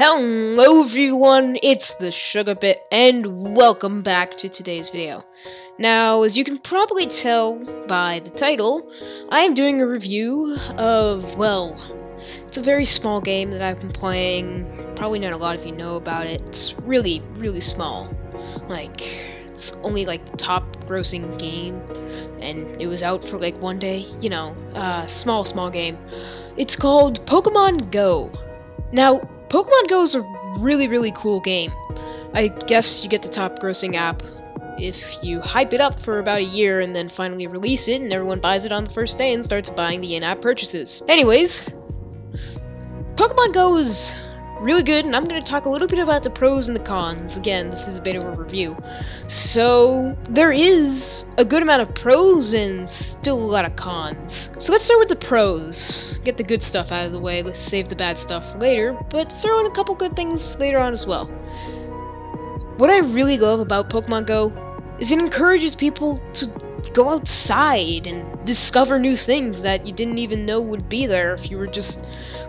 Hello everyone, it's the Sugar Bit, and welcome back to today's video. Now, as you can probably tell by the title, I am doing a review of, well, it's a very small game that I've been playing. Probably not a lot of you know about it. It's really, really small. Like, it's only like the top grossing game, and it was out for like one day, you know, small game. It's called Pokemon Go. Now, Pokemon Go is a really, really cool game. I guess you get the top grossing app if you hype it up for about a year and then finally release it and everyone buys it on the first day and starts buying the in-app purchases. Anyways, Pokemon Go is really good, and I'm going to talk a little bit about the pros and the cons. Again, this is a bit of a review. So, there is a good amount of pros and still a lot of cons. So let's start with the pros. Get the good stuff out of the way, let's save the bad stuff for later, but throw in a couple good things later on as well. What I really love about Pokemon Go is it encourages people to go outside and discover new things that you didn't even know would be there if you were just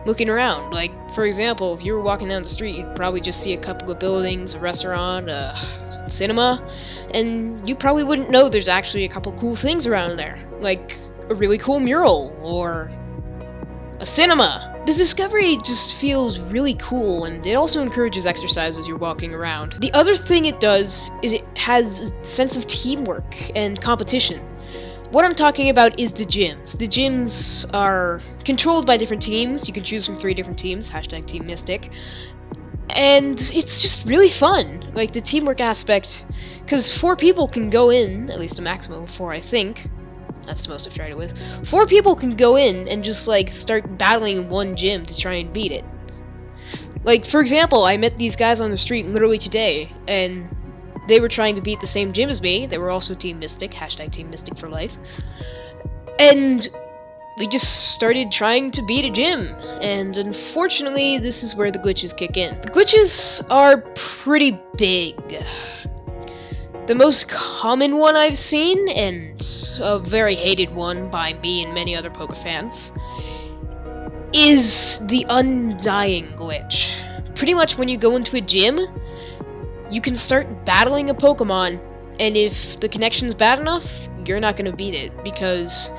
looking around. Like, for example, if you were walking down the street, you'd probably just see a couple of buildings, a restaurant, a cinema, and you probably wouldn't know there's actually a couple cool things around there, like a really cool mural or a cinema. The discovery just feels really cool, and it also encourages exercise as you're walking around. The other thing it does is it has a sense of teamwork and competition. What I'm talking about is the gyms. The gyms are controlled by different teams. You can choose from 3 different teams, hashtag Team Mystic. And it's just really fun, like the teamwork aspect, because 4 people can go in, at least a maximum of 4, I think. That's the most I've tried it with. 4 people can go in and just, like, start battling in one gym to try and beat it. Like, for example, I met these guys on the street literally today, and they were trying to beat the same gym as me. They were also Team Mystic, hashtag Team Mystic for life. And we just started trying to beat a gym, and unfortunately, this is where the glitches kick in. The glitches are pretty big. The most common one I've seen, and a very hated one by me and many other Poke fans, is the Undying glitch. Pretty much when you go into a gym, you can start battling a Pokemon, and if the connection's bad enough, you're not going to beat it, because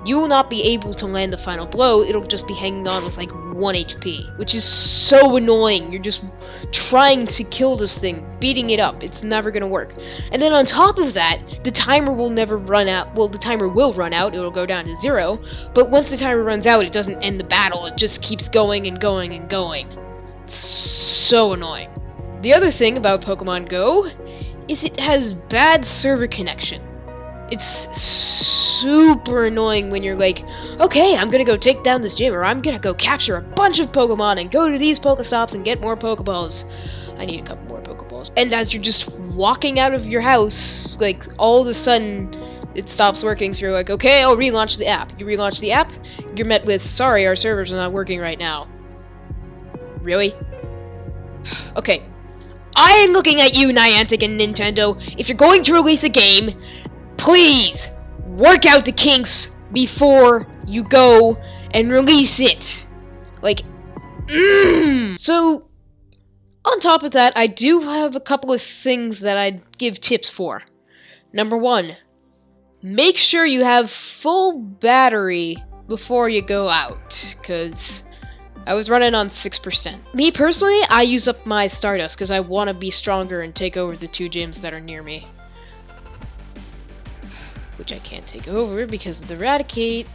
you will not be able to land the final blow. It'll just be hanging on with like 1 HP, which is so annoying. You're just trying to kill this thing, beating it up. It's never gonna work. And then on top of that, the timer will never run out. Well, the timer will run out. It'll go down to 0. But once the timer runs out, it doesn't end the battle. It just keeps going and going and going. It's so annoying. The other thing about Pokemon Go is it has bad server connection. It's super annoying when you're like, okay, I'm gonna go take down this gym, or I'm gonna go capture a bunch of Pokemon and go to these Pokestops and get more Pokeballs. I need a couple more Pokeballs. And as you're just walking out of your house, like, all of a sudden, it stops working, so you're like, okay, I'll relaunch the app. You relaunch the app, you're met with, sorry, our servers are not working right now. Really? Okay. I am looking at you, Niantic and Nintendo. If you're going to release a game, please work out the kinks before you go and release it. Like, So, on top of that, I do have a couple of things that I'd give tips for. Number 1, make sure you have full battery before you go out, because I was running on 6%. Me personally, I use up my Stardust because I want to be stronger and take over the 2 gyms that are near me. Which I can't take over because of the Eradicate.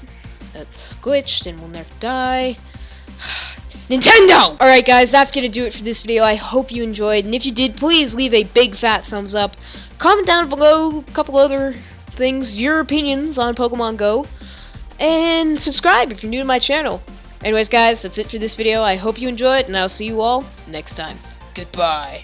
That's glitched and will never die. Nintendo! Alright guys, that's gonna do it for this video. I hope you enjoyed, and if you did, please leave a big fat thumbs up. Comment down below a couple other things, your opinions on Pokemon Go, and subscribe if you're new to my channel. Anyways guys, that's it for this video. I hope you enjoyed, and I'll see you all next time. Goodbye.